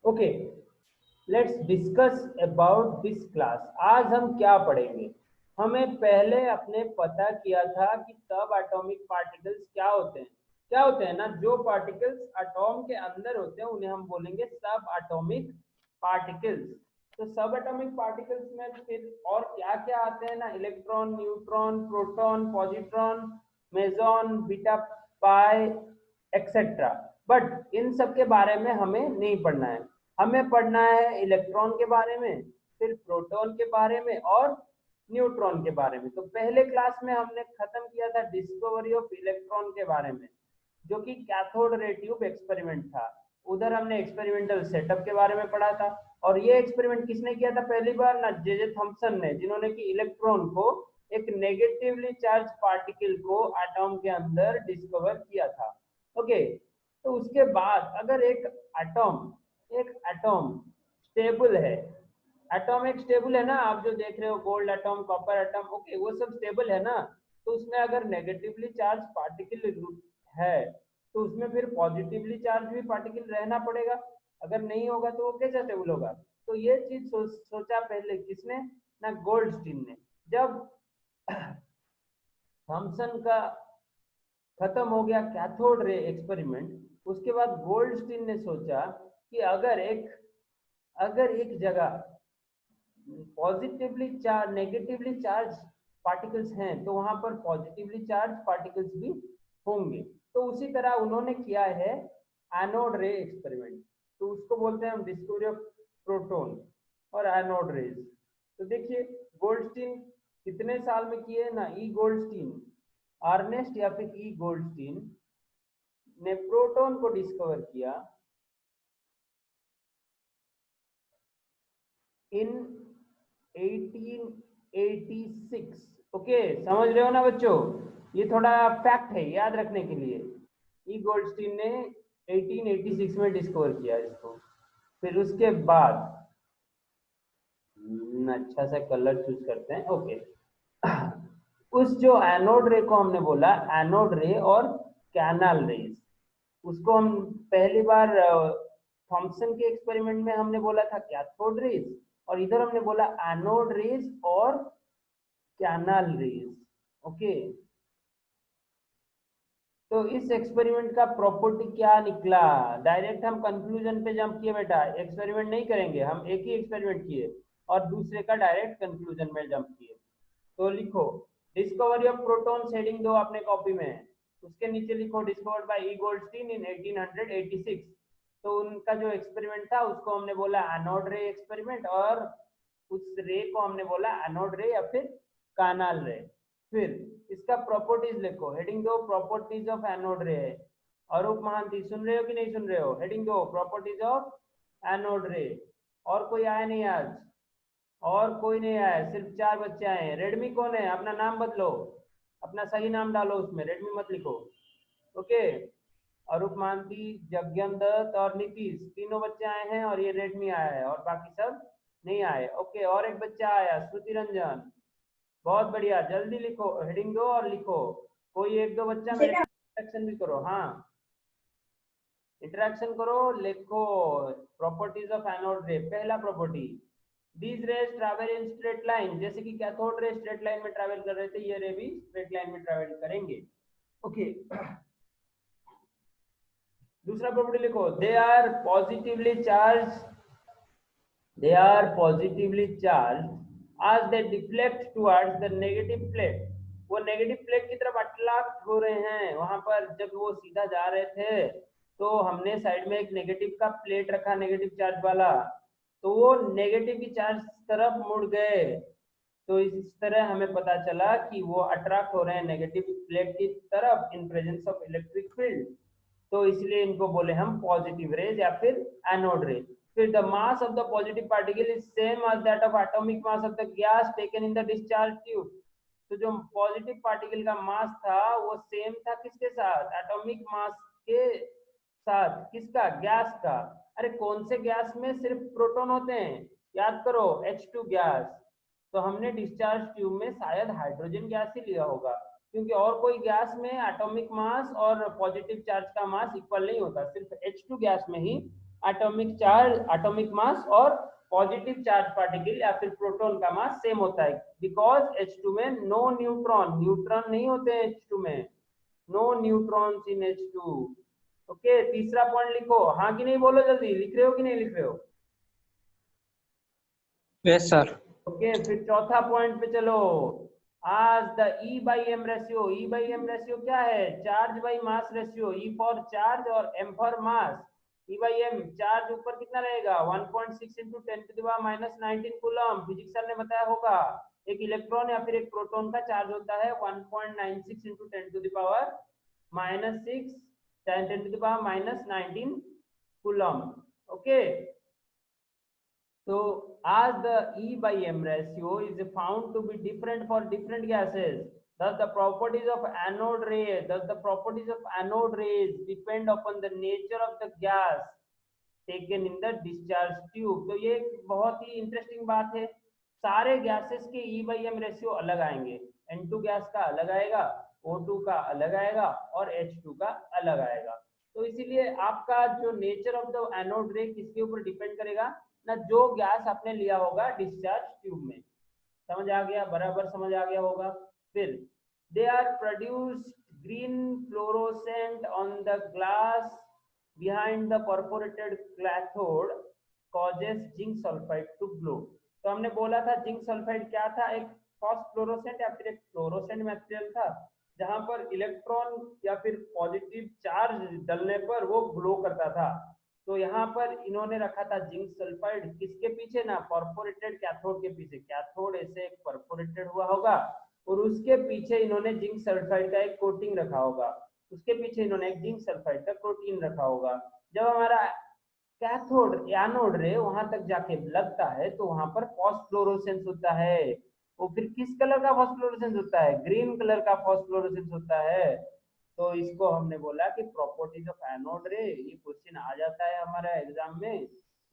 Okay, let's discuss about this class. आज हम क्या पढ़ेंगे? हमें पहले अपने पता किया था कि सब एटॉमिक पार्टिकल्स क्या होते हैं। क्या होते हैं ना, जो पार्टिकल्स एटॉम के अंदर होते हैं उन्हें हम बोलेंगे सब एटॉमिक पार्टिकल्स। तो सब एटॉमिक पार्टिकल्स में फिर और क्या क्या आते हैं ना, electron, neutron, proton, positron, meson, beta, pi, etcetera. But in सब के बारे में हमें नहीं पढ़ना है। हमें पढ़ना है इलेक्ट्रॉन के बारे में, फिर प्रोटॉन के बारे में और न्यूट्रॉन के बारे में। तो पहले क्लास में हमने खत्म किया था डिस्कवरी ऑफ इलेक्ट्रॉन के बारे में, जो कि कैथोड रे ट्यूब एक्सपेरिमेंट था। उधर हमने एक्सपेरिमेंटल सेटअप के बारे में पढ़ा था। और ये एक्सपेरिमेंट किसने किया था पहली बार ना, जे थॉम्सन ने, जिन्होंने कि इलेक्ट्रॉन को, एक नेगेटिवली चार्ज पार्टिकल को एटॉम के अंदर डिस्कवर किया था। ओके, तो उसके बाद अगर एक एटॉम स्टेबल है, एटॉम एक स्टेबल है ना, आप जो देख रहे हो gold atom, copper atom, okay, वो सब स्टेबल है ना। तो उसमें अगर नेगेटिवली चार्ज पार्टिकल है तो उसमें फिर पॉजिटिवली चार्ज भी पार्टिकल रहना पड़ेगा। अगर नहीं होगा तो वो कैसे स्टेबल होगा? तो ये चीज सोचा पहले किसने ना, गोल्डस्टीन ने। जब थॉमसन का खत्म हो गया कैथोड रे एक्सपेरिमेंट, उसके बाद गोल्डस्टीन ने सोचा कि अगर एक जगह positively charge, negatively charge particles हैं तो वहां पर पॉजिटिवली चार्ज पार्टिकल्स भी होंगे। तो उसी तरह उन्होंने किया है एनोड रे एक्सपेरिमेंट। तो उसको बोलते हैं हम डिस्कवरी ऑफ प्रोटॉन और एनोड रेज। तो देखिए गोल्डस्टीन कितने साल में किए ना, ई गोल्डस्टीन, अर्नेस्ट या फिर ई गोल्डस्टीन ने प्रोटॉन को डिस्कवर किया इन 1886। ओके, समझ रहे हो ना बच्चों? ये थोड़ा फैक्ट है याद रखने के लिए। ई गोल्डस्टीन ने 1886 में डिस्कवर किया इसको। फिर उसके बाद अच्छा सा कलर चूज करते हैं। ओके, उस जो एनोड रे को हमने बोला एनोड रे और कैनाल रेज, उसको हम पहली बार थॉमसन के एक्सपेरिमेंट में हमने बोला था कैथोड रेज, और इधर हमने बोला एनोड रेज और कैनाल रेज। ओके, तो इस एक्सपेरिमेंट का प्रॉपर्टी क्या निकला? डायरेक्ट हम कंक्लूजन पे जंप किए बेटा, एक्सपेरिमेंट नहीं करेंगे, हम एक ही एक्सपेरिमेंट किए और दूसरे का डायरेक्ट कंक्लूजन में जंप किए। तो लिखो डिस्कवरी ऑफ प्रोटॉन्स, हेडिंग दो अपने कॉपी में, उसके नीचे लिखो डिस्कवर्ड बाय ई गोल्डस्टीन इन 1886। तो उनका जो एक्सपेरिमेंट था उसको हमने बोला एनोड रे एक्सपेरिमेंट, और उस रे को हमने बोला एनोड रे या फिर कानाल रे। फिर इसका प्रॉपर्टीज लिखो, हेडिंग दो प्रॉपर्टीज ऑफ एनोड रे। अरूप महांती सुन रहे हो कि नहीं सुन रहे हो? हेडिंग दो प्रॉपर्टीज ऑफ एनोड रे। और कोई आया नहीं आज? और कोई नहीं आया, सिर्फ 4 बच्चे आए हैं। रेडमी कौन है? अपना नाम बदलो, अपना सही नाम डालो उसमें, रेडमी मत लिखो। ओके, अरूप महांती, जगन दत्त और नीतीश, तीनों बच्चे आए हैं और ये रेडमी आया है, और बाकी सब नहीं आए। ओके, और एक बच्चा आया, श्रुति रंजन, बहुत बढ़िया, जल्दी लिखो, हेडिंग दो और लिखो। कोई एक दो बच्चा मेरे इंटरेक्शन भी करो। हाँ, इंटरेक्शन करो, लिखो प्रॉपर्टीज ऑफ एनोड रे। पहला property, these raise travel in straight line, जैसे कि कैथोड रे स्ट्रेट लाइन में ट्रैवल कर रहे थे, ये रे भी स्ट्रेट लाइन में ट्रैवल करेंगे। ओके, दूसरा प्रॉपर्टी लिखो, they are positively charge as they deflect towards the negative plate। वो नेगेटिव प्लेट की तरफ अट्रैक्ट हो रहे हैं। वहां पर जब वो सीधा जा रहे थे तो हमने साइड में एक नेगेटिव का प्लेट रखा, नेगेटिव चार्ज वाला, तो वो नेगेटिव की चार्ज तरफ मुड़ गए। तो इस तरह हमें पता चला कि वो अट्रैक्ट हो रहे हैं नेगेटिव प्लेट की तरफ in presence of electric field. तो इसलिए इनको बोले हम पॉजिटिव रेज या फिर एनोड रे। फिर the mass of the positive particle is same as that of atomic mass of the gas taken in the discharge tube. तो जो पॉजिटिव पार्टिकल का मास था वो सेम था किसके साथ? एटॉमिक मास के साथ। किसका? गैस का। अरे कौन से गैस में सिर्फ प्रोटॉन होते हैं? याद करो, H2 गैस। तो हमने डिस्चार्ज ट्यूब में शायद हाइड्रोजन गैस ही लिया होगा, क्योंकि और कोई गैस में एटॉमिक मास और पॉजिटिव चार्ज का मास इक्वल नहीं होता, सिर्फ H2 गैस में ही एटॉमिक चार्ज, एटॉमिक मास और पॉजिटिव चार्ज पार्टिकल या फिर प्रोटॉन का मास सेम होता है, बिकॉज H2 में नो न्यूट्रॉन, न्यूट्रॉन नहीं होते हैं H2 में, no neutrons in H2। Okay, तीसरा पॉइंट लिखो, हाँ कि नहीं बोलो जल्दी, लिख रहे हो कि नहीं लिख रहे हो? Yes sir. ओके, फिर चौथा पॉइंट पे चलो। आज the E by M ratio, E by M ratio क्या है? Charge by mass ratio, E for charge और M for mass. E by M, charge ऊपर कितना रहेगा 1.6 इंटू 10⁻⁻19 कूलम, फिजिक्स सर ने बताया होगा। एक इलेक्ट्रॉन या फिर एक प्रोटॉन का चार्ज होता है 1.96 into 10⁻⁻19 coulomb. Okay, so as the E by M ratio is found to be different for different gases, thus the properties of anode rays depend upon the nature of the gas taken in the discharge tube। तो ये बहुत ही interesting बात है, सारे gases के E by M ratio अलग आएंगे, N2 gas का अलग आएगा, O2 का अलग आएगा और H2 का अलग आएगा। तो इसीलिए आपका जो नेचर ऑफ द एनोड रे किसके ऊपर डिपेंड करेगा ना, जो गैस आपने लिया होगा डिस्चार्ज ट्यूब में। समझ आ गया, बराबर समझ आ गया होगा। फिर they are produced green fluorescent on the glass behind the perforated cathode causes zinc sulphide to glow. तो हमने बोला था जिंक सल्फाइड क्या था, एक फॉस्फोरोसेंट या फिर एक फ्लोरोसेंट मटेरियल था, जहां पर इलेक्ट्रॉन या फिर पॉजिटिव चार्ज डलने पर वो ग्लो करता था। तो यहाँ पर इन्होंने रखा था जिंक सल्फाइड, किसके पीछे ना, परफोरेटेड कैथोड के पीछे। कैथोड ऐसे एक परफोरेटेड हुआ होगा और उसके पीछे इन्होंने जिंक सल्फाइड का एक कोटिंग रखा होगा, उसके पीछे इन्होंने एक जिंक सल्फाइड का प्रोटीन रखा होगा। जब हमारा कैथोड एनोड रे वहां तक जाके लगता है तो वहां पर फॉस्फोरेसेंस होता है। वो फिर किस कलर का फॉस्फोरेसेंस होता है? ग्रीन कलर का फॉस्फोरेसेंस होता है। तो इसको हमने बोला कि प्रॉपर्टीज ऑफ एनोड रे, ये क्वेश्चन आ जाता है हमारा एग्जाम में।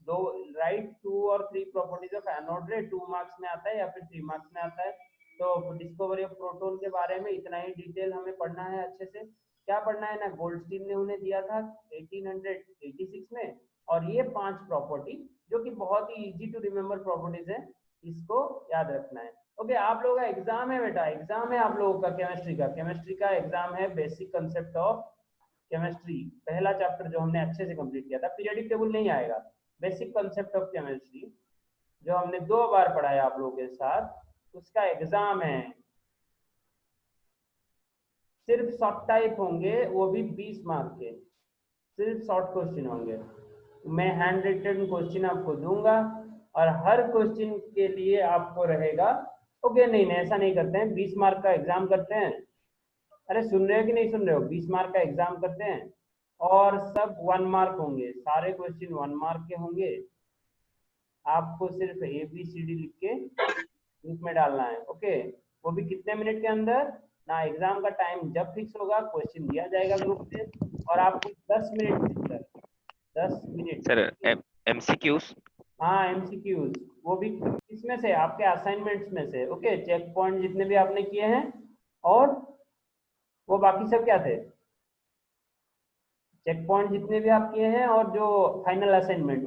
दो राइट 2 और 3 प्रॉपर्टीज ऑफ एनोड रे, 2 मार्क्स में आता है या फिर 3 मार्क्स में आता है। तो डिस्कवरी ऑफ प्रोटॉन के बारे में इतना ही डिटेल हमें पढ़ना है अच्छे से। क्या पढ़ना है ना, गोल्डस्टीन ने उन्हें दिया था 1886 में, और ये 5 प्रॉपर्टी जो कि बहुत ही इजी टू रिमेम्बर प्रॉपर्टीज है, इसको याद रखना है। ओके, आप लोगों का एग्जाम है बेटा, एग्जाम है आप लोगों का केमिस्ट्री का एग्जाम है। बेसिक कंसेप्ट ऑफ केमिस्ट्री, पहला चैप्टर जो हमने अच्छे से कंप्लीट किया था। पीरियडिक टेबल नहीं आएगा, बेसिक कंसेप्ट ऑफ केमिस्ट्री जो हमने 2 बार पढ़ाया आप लोगों के साथ, उसका एग्जाम है। सिर्फ शॉर्ट टाइप होंगे, वो भी 20 मार्क के, सिर्फ शॉर्ट क्वेश्चन होंगे। मैं हैंड रिटन क्वेश्चन आपको दूंगा और हर क्वेश्चन के लिए आपको रहेगा। ओके, नहीं ऐसा नहीं करते हैं, 20 मार्क का एग्जाम करते हैं। अरे सुन रहे हो कि नहीं सुन रहे हो? 20 मार्क का एग्जाम करते हैं और सब 1 मार्क होंगे, सारे क्वेश्चन 1 मार्क के होंगे। आपको सिर्फ ABCD लिख के ग्रुप में डालना है। ओके, वो भी कितने मिनट के अंदर ना, एग्जाम का टाइम जब फिक्स होगा क्वेश्चन दिया जाएगा ग्रुप से और आपको 10 मिनट के अंदर, 10 मिनट सर MCQs। हाँ MCQs, वो भी किसमें से, आपके असाइनमेंट्स में से। ओके, चेक पॉइंट जितने भी आपने किए हैं और वो बाकी सब क्या थे, चेक पॉइंट जितने भी आप किए हैं और जो फाइनल असाइनमेंट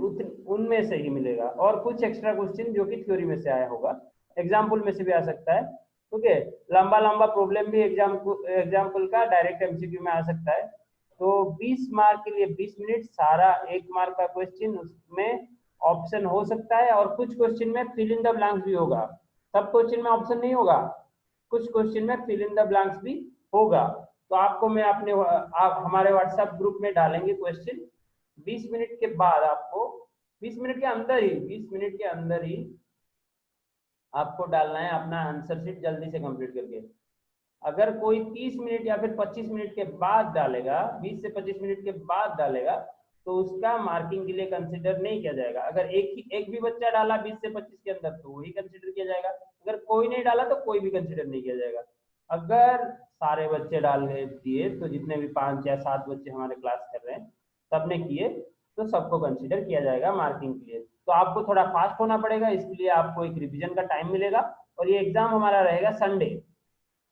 उनमें से ही मिलेगा, और कुछ एक्स्ट्रा क्वेश्चन जो कि थ्योरी में से आया होगा, एग्जाम्पल में से भी आ सकता है। ओके, लंबा लंबा प्रॉब्लम भी एग्जाम्पल का डायरेक्ट MCQ में आ सकता है। तो 20 मार्क के लिए 20 मिनट, सारा 1 मार्क का क्वेश्चन, उसमें ऑप्शन हो सकता है और कुछ क्वेश्चन में फिल इन द ब्लैंक्स भी होगा। सब क्वेश्चन में ऑप्शन नहीं होगा, कुछ क्वेश्चन में फिल इन द ब्लैंक्स भी होगा। तो आपको मैं अपने आप हमारे व्हाट्सएप ग्रुप में डालेंगे क्वेश्चन। 20 मिनट के बाद आपको 20 मिनट के अंदर ही 20 मिनट के अंदर ही आपको डालना है अपना आंसर शीट जल्दी से कंप्लीट करके। अगर कोई 30 मिनट या फिर 25 मिनट के बाद डालेगा, 20 से 25 मिनट के बाद डालेगा, तो उसका मार्किंग के लिए कंसिडर नहीं किया जाएगा। अगर एक भी बच्चा डाला 20 से 25 के अंदर तो वही कंसिडर किया जाएगा, अगर कोई नहीं डाला तो कोई भी कंसिडर नहीं किया जाएगा। अगर सारे बच्चे डाल दिए, तो जितने भी 5 या 7 बच्चे हमारे क्लास कर रहे हैं सबने किए, तो सबको कंसिडर किया जाएगा मार्किंग के लिए। तो आपको थोड़ा फास्ट होना पड़ेगा, इसके लिए आपको एक रिविजन का टाइम मिलेगा। और ये एग्जाम हमारा रहेगा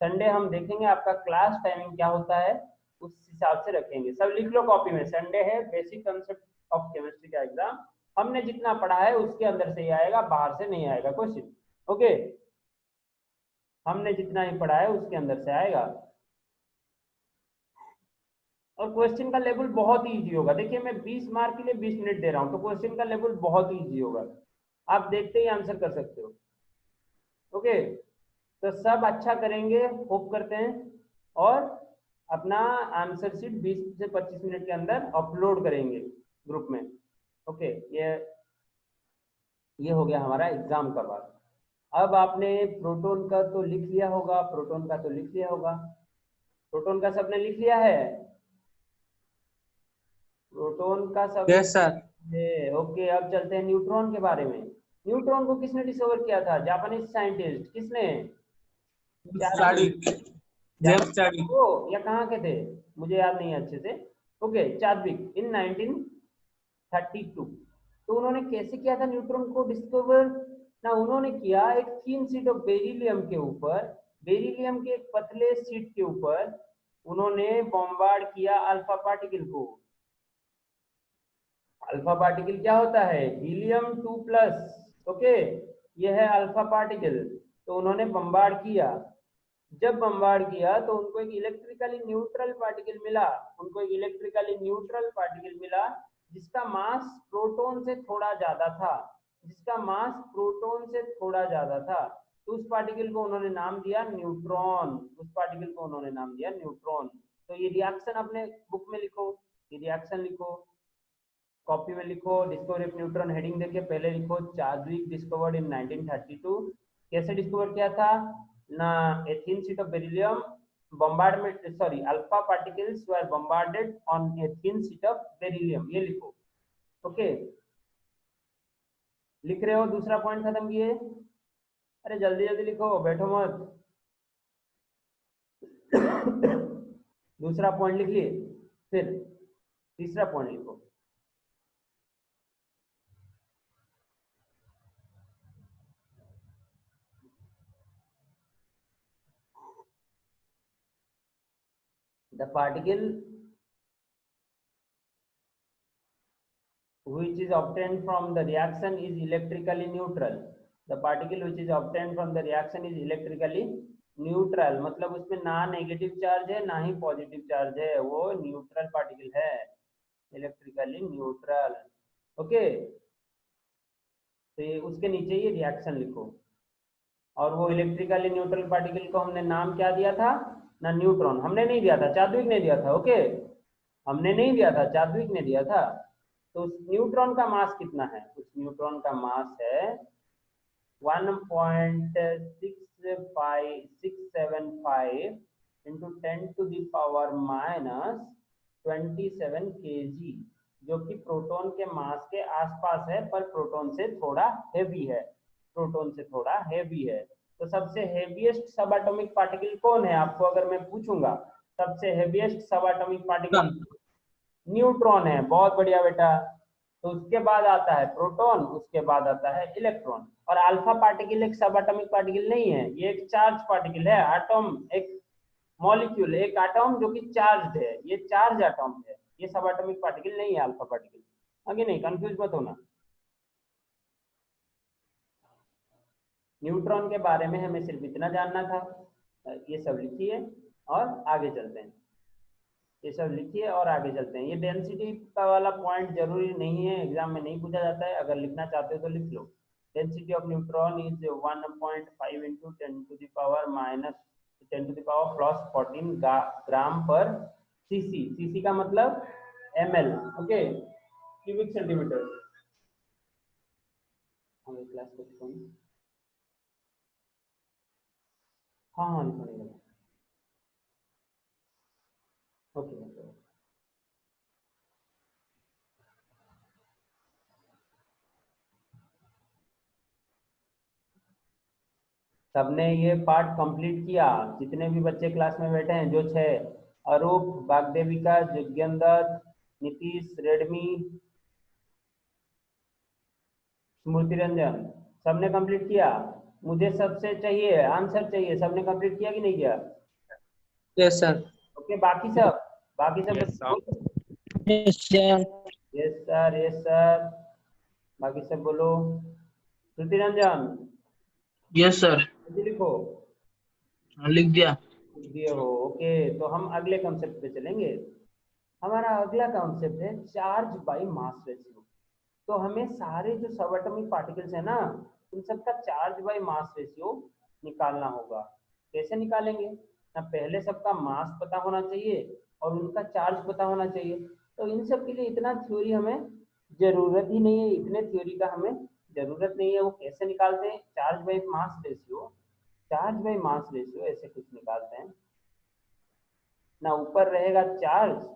संडे हम देखेंगे आपका क्लास टाइमिंग क्या होता है, उस हिसाब से रखेंगे। सब लिख लो कॉपी में, संडे है बेसिक कंसेप्ट ऑफ केमिस्ट्री का एग्जाम। हमने जितना पढ़ा है उसके अंदर से ही आएगा, बाहर से नहीं आएगा क्वेश्चन। ओके, हमने जितना ही पढ़ा है उसके अंदर से आएगा। और क्वेश्चन का लेवल बहुत ही इजी होगा। देखिए मैं 20 मार्क के लिए 20 मिनट दे रहा हूँ, तो क्वेश्चन का लेवल बहुत ही इजी होगा, आप देखते ही आंसर कर सकते हो। ओके, तो सब अच्छा करेंगे, होप करते हैं, और अपना आंसर शीट 20 से 25 मिनट के अंदर अपलोड करेंगे ग्रुप में। ओके, ये हो गया हमारा एग्जाम का बात। अब आपने प्रोटॉन का तो लिख लिया होगा, प्रोटॉन का तो लिख लिया होगा, प्रोटॉन का सबने लिख लिया है, प्रोटॉन का सब यस सर। ओके, अब चलते हैं न्यूट्रॉन के बारे में। न्यूट्रॉन को किसने डिस्कवर किया था? Japanese scientist. किसने? Chadwick, James Chadwick. वो या कहाँ के थे, मुझे याद नहीं है अच्छे से। ओके, चार्विक इन 1932। तो उन्होंने कैसे किया था न्यूट्रॉन को डिस्कवर ना? उन्होंने किया एक थिन शीट ऑफ बेरिलियम के ऊपर, बेरिलियम के एक पतले शीट के ऊपर उन्होंने बॉम्बार्ड किया अल्फा पार्टिकल को। अल्फा पार्टिकल क्या होता है? हीलियम 2+। ओके, ये है अल्फा पार्टिकल। तो उन्होंने बम्बार्ड किया। जब बम्बार्ड किया तो उनको एक इलेक्ट्रिकली न्यूट्रल पार्टिकल मिला, उनको एक इलेक्ट्रिकली न्यूट्रल पार्टिकल मिला जिसका मास प्रोटॉन से थोड़ा ज्यादा था, जिसका मास प्रोटॉन से थोड़ा ज्यादा था। तो उस पार्टिकल को उन्होंने नाम दिया न्यूट्रॉन, उस पार्टिकल को उन्होंने नाम दिया न्यूट्रॉन। तो ये रिएक्शन अपने बुक में लिखो, ये रिएक्शन लिखो, कॉपी में लिखो, डिस्कवरी ऑफ न्यूट्रॉन हेडिंग देके पहले लिखो चार्विक डिस्कवर्ड इन 1932। कैसे डिस्कवर किया था ना? A thin sheet of beryllium bombardment, sorry, alpha particles were bombarded on a thin sheet of beryllium, ये लिखो। ओके, लिख रहे हो? दूसरा पॉइंट खत्म किए? अरे जल्दी जल्दी लिखो, बैठो मत। दूसरा पॉइंट लिख लिए, फिर तीसरा पॉइंट लिखो। The particle which is obtained from the reaction is electrically neutral. The particle which is obtained from the reaction is electrically neutral, मतलब उसमें ना नेगेटिव चार्ज है ना ही पॉजिटिव चार्ज है, वो न्यूट्रल पार्टिकल है, इलेक्ट्रिकली न्यूट्रल। ओके, तो ये उसके नीचे ये रिएक्शन लिखो। और वो इलेक्ट्रिकली न्यूट्रल पार्टिकल को हमने नाम क्या दिया था ना? न्यूट्रॉन। हमने नहीं दिया था, चार्विक ने दिया था। ओके, हमने नहीं दिया था, चार्विक ने दिया था। तो उस न्यूट्रॉन का मास कितना है? उस न्यूट्रॉन का मास है 1.675 इंटू 10⁻⁻27 kg, जो कि प्रोटॉन के मास के आसपास है, पर प्रोटॉन से थोड़ा हेवी है, प्रोटॉन से थोड़ा हेवी है। तो सबसे हेवीएस्ट सब एटॉमिक पार्टिकल कौन है? आपको अगर मैं पूछूंगा सबसे हेवीएस्ट सब एटॉमिक पार्टिकल न्यूट्रॉन है। बहुत बढ़िया बेटा। तो उसके बाद आता है प्रोटॉन, उसके बाद आता है इलेक्ट्रॉन। और अल्फा पार्टिकल एक सब एटॉमिक पार्टिकल नहीं है, ये एक चार्ज पार्टिकल है, एटॉम, एक मॉलिक्यूल, एक एटॉम जो कि चार्ज है, ये चार्ज एटॉम है, ये सब एटॉमिक पार्टिकल नहीं है अल्फा पार्टिकल। आगे नहीं, कंफ्यूज मत होना। न्यूट्रॉन के बारे में हमें सिर्फ इतना जानना था। ये सब लिखिए और आगे चलते हैं, ये सब लिखिए और आगे चलते हैं। ये डेंसिटी का वाला पॉइंट जरूरी नहीं है, एग्जाम में नहीं पूछा जाता है, अगर लिखना चाहते हो तो लिख लो। Density of neutron is 1.5 into 10⁻+14 gram per CC. CC का मतलब ml, okay, cubic centimetre. Class को हाँ हाँ लिखो, ओके। सबने ये पार्ट कंप्लीट किया? जितने भी बच्चे क्लास में बैठे हैं, जो 6, अरूप, वाग्देविका, जोगेंद्र, नीतीश, रेडमी, स्मृति रंजन, सबने कंप्लीट किया? मुझे सबसे चाहिए आंसर चाहिए, सबने कंप्लीट किया कि नहीं किया? Yes sir. ओके, बाकी सब Yes, sir. Yes sir. Yes sir, yes sir. बाकी सब बोलो। श्रुति रंजन, यस सर, जल्दी लिखो। लिख दिया। लिख दिए हो, ओके। तो हम अगले कॉन्सेप्ट पे चलेंगे। हमारा अगला कॉन्सेप्ट है चार्ज बाय मास रेशियो। तो हमें सारे जो सब एटॉमिक पार्टिकल्स है ना, उन सबका चार्ज बाय मास रेशियो निकालना होगा। कैसे निकालेंगे ना, पहले सबका मास पता होना चाहिए और उनका चार्ज पता होना चाहिए। तो इन सब के लिए इतना थ्योरी हमें जरूरत ही नहीं है, इतने थ्योरी का हमें जरूरत नहीं है। वो कैसे निकालते हैं charge by mass ratio? Charge by mass ratio ऐसे कुछ निकालते हैं ना, ऊपर रहेगा चार्ज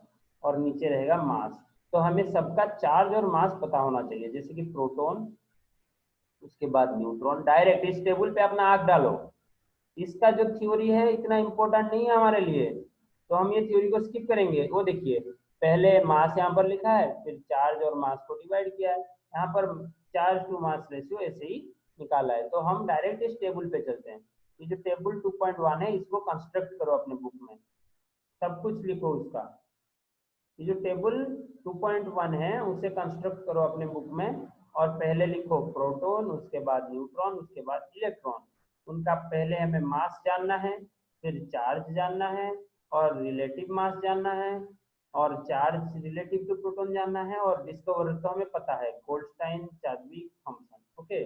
और नीचे रहेगा मास। तो हमें सबका चार्ज और मास पता होना चाहिए, जैसे कि प्रोटॉन, उसके बाद न्यूट्रॉन। डायरेक्ट इस टेबल पे अपना आंख डालो। इसका जो थ्योरी है इतना इंपॉर्टेंट नहीं है हमारे लिए, तो हम ये थ्योरी को स्किप करेंगे। वो देखिए, पहले मास यहाँ पर लिखा है, फिर चार्ज और मास को डिवाइड किया है, यहाँ पर चार्ज टू मास रेशियो ऐसे ही निकाला है। तो हम डायरेक्ट इस टेबल पे चलते हैं। ये जो टेबल 2.1 है, इसको कंस्ट्रक्ट करो अपने बुक में, सब कुछ लिखो उसका। ये जो टेबल 2.1 है उसे कंस्ट्रक्ट करो अपने बुक में, और पहले लिखो प्रोटॉन, उसके बाद न्यूट्रॉन, उसके बाद इलेक्ट्रॉन। उनका पहले हमें मास जानना है, फिर चार्ज जानना है, और रिलेटिव मास जानना है, और चार्ज रिलेटिव टू प्रोटॉन जानना है, और डिस्कवर तो हमें पता है, गोल्डस्टाइन चार्जविक फंक्शन। ओके।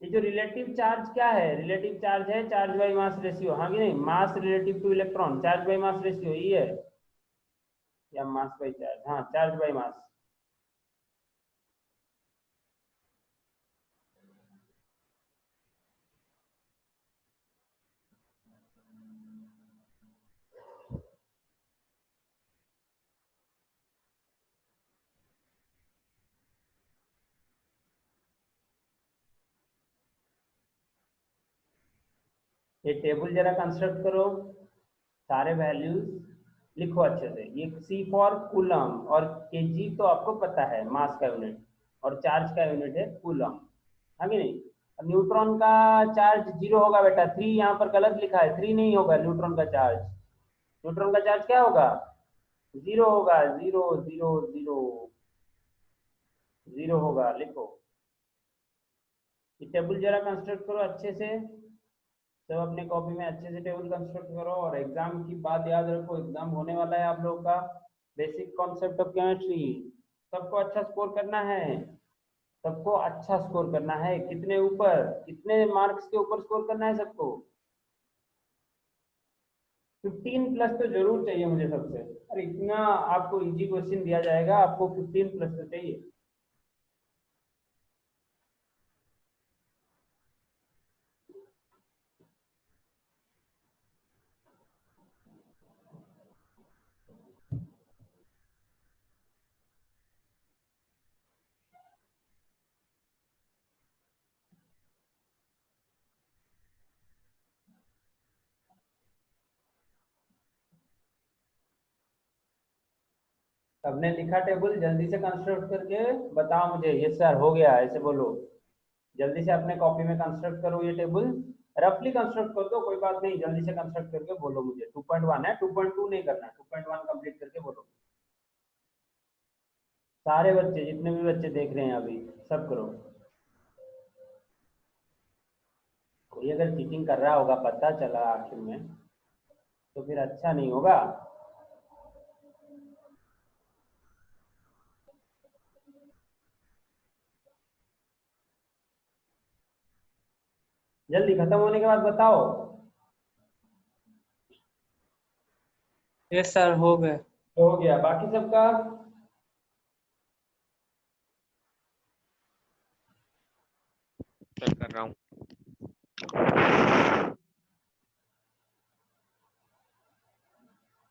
ये जो रिलेटिव चार्ज क्या है, रिलेटिव चार्ज है चार्ज बाय मास रेशियो, हाँ कि नहीं? Mass relative to electron, charge by mass ratio ये है, या मास बाय चार्ज, हाँ चार्ज बाय मास। ये टेबल जरा कंस्ट्रक्ट करो, सारे वैल्यूज लिखो अच्छे से। ये सी फॉर कूलम, और केजी तो आपको पता है मास का यूनिट, और चार्ज का यूनिट है कूलम, हाँ कि नहीं? न्यूट्रॉन का चार्ज 0 होगा बेटा, 3 यहाँ पर गलत लिखा है, 3 नहीं होगा न्यूट्रॉन का चार्ज। न्यूट्रॉन का चार्ज क्या होगा? 0 होगा, 0 0 0 0 होगा, लिखो। ये टेबल जरा कंस्ट्रक्ट करो अच्छे से, सब अपने कॉपी में अच्छे से टेबल कंस्ट्रक्ट करो। और एग्जाम की बात याद रखो, एग्जाम होने वाला है आप लोगों का, बेसिक कॉन्सेप्ट ऑफ केमिस्ट्री। सबको अच्छा स्कोर करना है, सबको अच्छा स्कोर करना है। कितने ऊपर, कितने मार्क्स के ऊपर स्कोर करना है सबको? 15 प्लस तो जरूर चाहिए मुझे सबसे। अरे इतना आपको इजी क्वेश्चन दिया जाएगा, आपको 15 प्लस तो चाहिए। सबने लिखा टेबल? जल्दी से कंस्ट्रक्ट करके बताओ मुझे। यस सर हो गया, ऐसे बोलो। जल्दी से अपने कॉपी में कंस्ट्रक्ट करो ये टेबल। रफली कंस्ट्रक्ट कर दो, कोई बात नहीं, जल्दी से कंस्ट्रक्ट करके बोलो मुझे। 2.1 है, 2.2 नहीं करना, 2.1 कंप्लीट करके बोलो। सारे बच्चे, जितने भी बच्चे देख रहे हैं अभी, सब करो। कोई अगर चीटिंग कर रहा होगा पता चला आखिर में, तो फिर अच्छा नहीं होगा। जल्दी, खत्म होने के बाद बताओ। यस सर, हो गए। तो हो गया, बाकी सबका? सर कर रहा हूँ।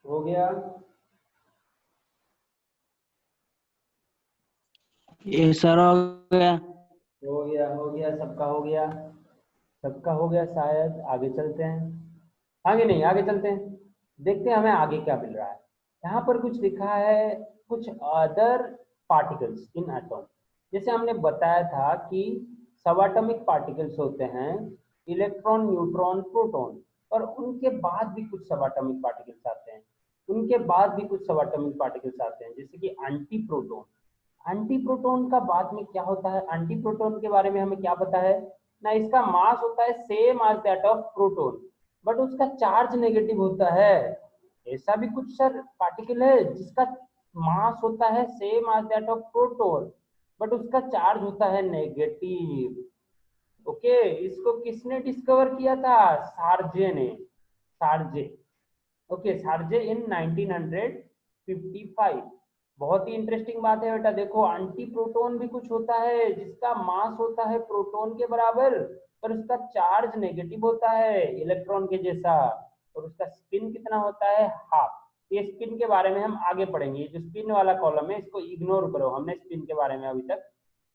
हो गया। यस सर, हो गया। हो गया, हो गया, सबका हो गया, सबका हो गया शायद। आगे चलते हैं, आगे नहीं, आगे चलते हैं, देखते हैं हमें आगे क्या मिल रहा है। यहाँ पर कुछ लिखा है, कुछ अदर पार्टिकल्स इन एटॉम। जैसे हमने बताया था कि सबएटॉमिक पार्टिकल्स होते हैं इलेक्ट्रॉन, न्यूट्रॉन, प्रोटॉन, और उनके बाद भी कुछ सबएटॉमिक पार्टिकल्स आते हैं। उनके बाद भी कुछ सब एटॉमिक पार्टिकल्स आते हैं, जैसे कि एंटी प्रोटॉन। एंटी प्रोटॉन का बाद में क्या होता है, एंटी प्रोटॉन के बारे में हमें क्या पता है ना, इसका मास होता है same as that of proton, but उसका चार्ज नेगेटिव होता है। ऐसा भी कुछ सर पार्टिकल है जिसका मास होता है same as that of proton, but उसका चार्ज होता है नेगेटिव। ओके, इसको किसने डिस्कवर किया था, सार्जे ने, सार्जे। ओके, सार्जे इन 1955। बहुत ही इंटरेस्टिंग बात है बेटा, देखो एंटी प्रोटॉन भी कुछ होता है जिसका मास होता है प्रोटॉन के बराबर, पर उसका चार्ज नेगेटिव होता है इलेक्ट्रॉन के जैसा, और उसका स्पिन कितना होता है, हाफ। ये स्पिन के बारे में हम आगे पढ़ेंगे, जो स्पिन वाला कॉलम है इसको इग्नोर करो, हमने स्पिन के बारे में अभी तक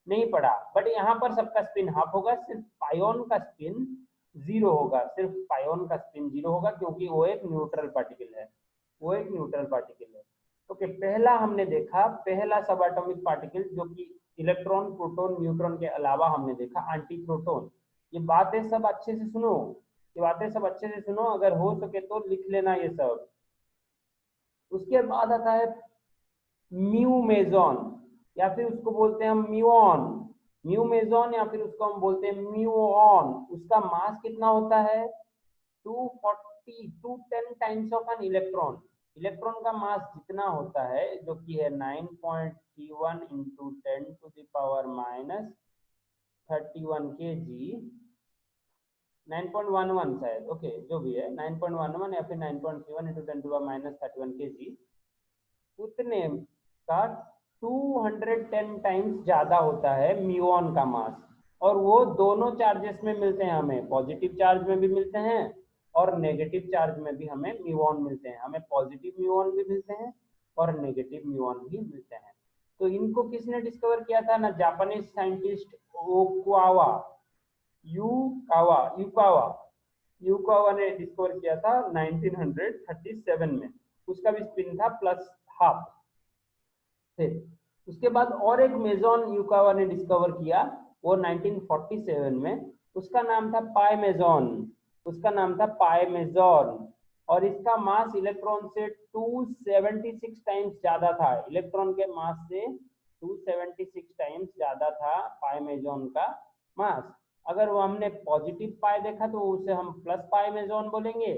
नहीं पढ़ा। बट यहाँ पर सबका स्पिन हाफ होगा, सिर्फ पायोन का स्पिन जीरो होगा, सिर्फ पायोन का स्पिन जीरो होगा, क्योंकि वो एक न्यूट्रल पार्टिकल है, वो एक न्यूट्रल पार्टिकल है। ओके, पहला हमने देखा, पहला सब एटॉमिक पार्टिकल जो कि इलेक्ट्रॉन, प्रोटॉन, न्यूट्रॉन के अलावा हमने देखा एंटी प्रोटॉन। ये बातें सब अच्छे से सुनो, ये बातें सब अच्छे से सुनो, अगर हो सके तो लिख लेना ये सब। उसके बाद आता है म्यू मेजॉन, या फिर उसको बोलते हैं हम म्यूऑन, म्यू मेजॉन, या फिर उसको हम बोलते हैं म्यूऑन। उसका मास कितना होता है, 210 times of an electron. Electron का मास जितना होता है, जो कि है 9.31 into 10 to the power minus 31 kg, 9.11 शायद, ओके जो भी है 9.11 या फिर 9.31 into 10 to power minus 31 kg, उतने का 210 टाइम्स ज्यादा होता है म्यूऑन का मास। और वो दोनों चार्जेस में मिलते हैं हमें, पॉजिटिव चार्ज में भी मिलते हैं और नेगेटिव चार्ज में भी हमें म्यूऑन मिलते हैं। हमें पॉजिटिव म्यूऑन भी मिलते हैं और नेगेटिव म्यूऑन भी मिलते हैं। तो इनको किसने डिस्कवर किया था ना, जापानीज साइंटिस्ट ओकुआवा, युकावा ने डिस्कवर किया था 1937 में। उसका भी स्पिन था प्लस हाफ। फिर उसके बाद और एक मेजॉन युकावा ने डिस्कवर किया, वो 1947 में। उसका नाम था पाइमेजॉन, उसका नाम था पाइमेजॉन, और इसका मास इलेक्ट्रॉन से 276 टाइम्स ज्यादा था, इलेक्ट्रॉन के मास से 276 टाइम्स ज्यादा था पाइमेजॉन का मास। अगर वो हमने पॉजिटिव पाई देखा तो उसे हम प्लस पाई मेजॉन बोलेंगे,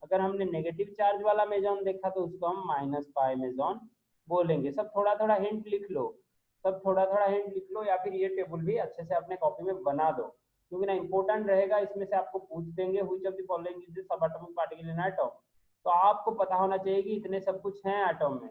अगर हमने नेगेटिव चार्ज वाला मेजॉन देखा तो उसको हम माइनस पाई मेजॉन बोलेंगे। सब थोड़ा थोड़ा हिंट लिख लो, सब थोड़ा थोड़ा हिंट लिख लो, या फिर ये टेबल भी अच्छे से अपने कॉपी में बना दो, क्योंकि ना इंपॉर्टेंट रहेगा, इसमें से आपको पूछ देंगे which of the following is the sub atomic particle in atom, तो आपको पता होना चाहिए कि इतने सब कुछ हैं एटॉम में।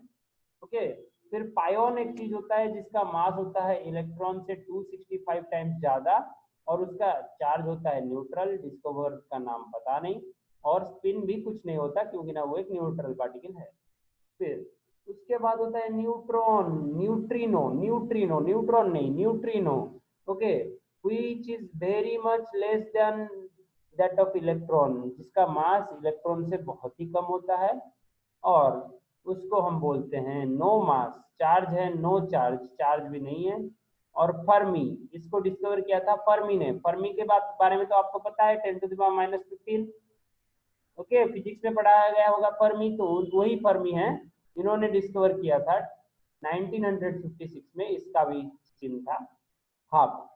ओके, फिर पायोन एक चीज होता है जिसका मास होता है इलेक्ट्रॉन से 265 टाइम्स ज्यादा, और उसका चार्ज होता है न्यूट्रल, डिस्कवर का नाम पता नहीं, और स्पिन भी कुछ नहीं होता क्योंकि ना वो एक न्यूट्रल पार्टिकल है। फिर उसके बाद होता है न्यूट्रॉन, न्यूट्रिनो, न्यूट्रिनो, न्यूट्रॉन नहीं neutrino. Okay, which is very much less than that of electron, जिसका मास इलेक्ट्रॉन से बहुत ही कम होता है, और उसको हम बोलते हैं नो मास, चार्ज है नो चार्ज, चार्ज भी नहीं है। और फर्मी, इसको डिस्कवर किया था फर्मी ने। फर्मी के बारे में तो आपको पता है 10 to the power minus 15, okay physics में पढ़ाया गया होगा फर्मी, तो वही फर्मी है, इन्होंने डिस्कवर किया था 1956 में। इसका भी स्पिन था हाफ।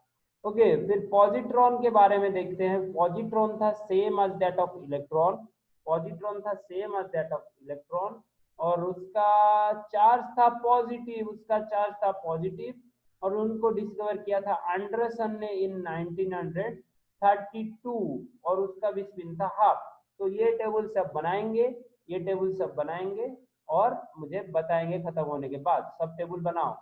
ओके, फिर पॉजिट्रॉन के बारे में देखते हैं। पॉजिट्रॉन था same as that of electron, positron था same as that of electron, और उसका चार्ज था पॉजिटिव, उसका चार्ज था पॉजिटिव, और उनको डिस्कवर किया था एंडरसन ने इन 1932, और उसका भी स्पिन था हाफ। तो ये टेबल सब बनाएंगे, ये टेबल सब बनाएंगे और मुझे बताएंगे खत्म होने के बाद। सब टेबल बनाओ,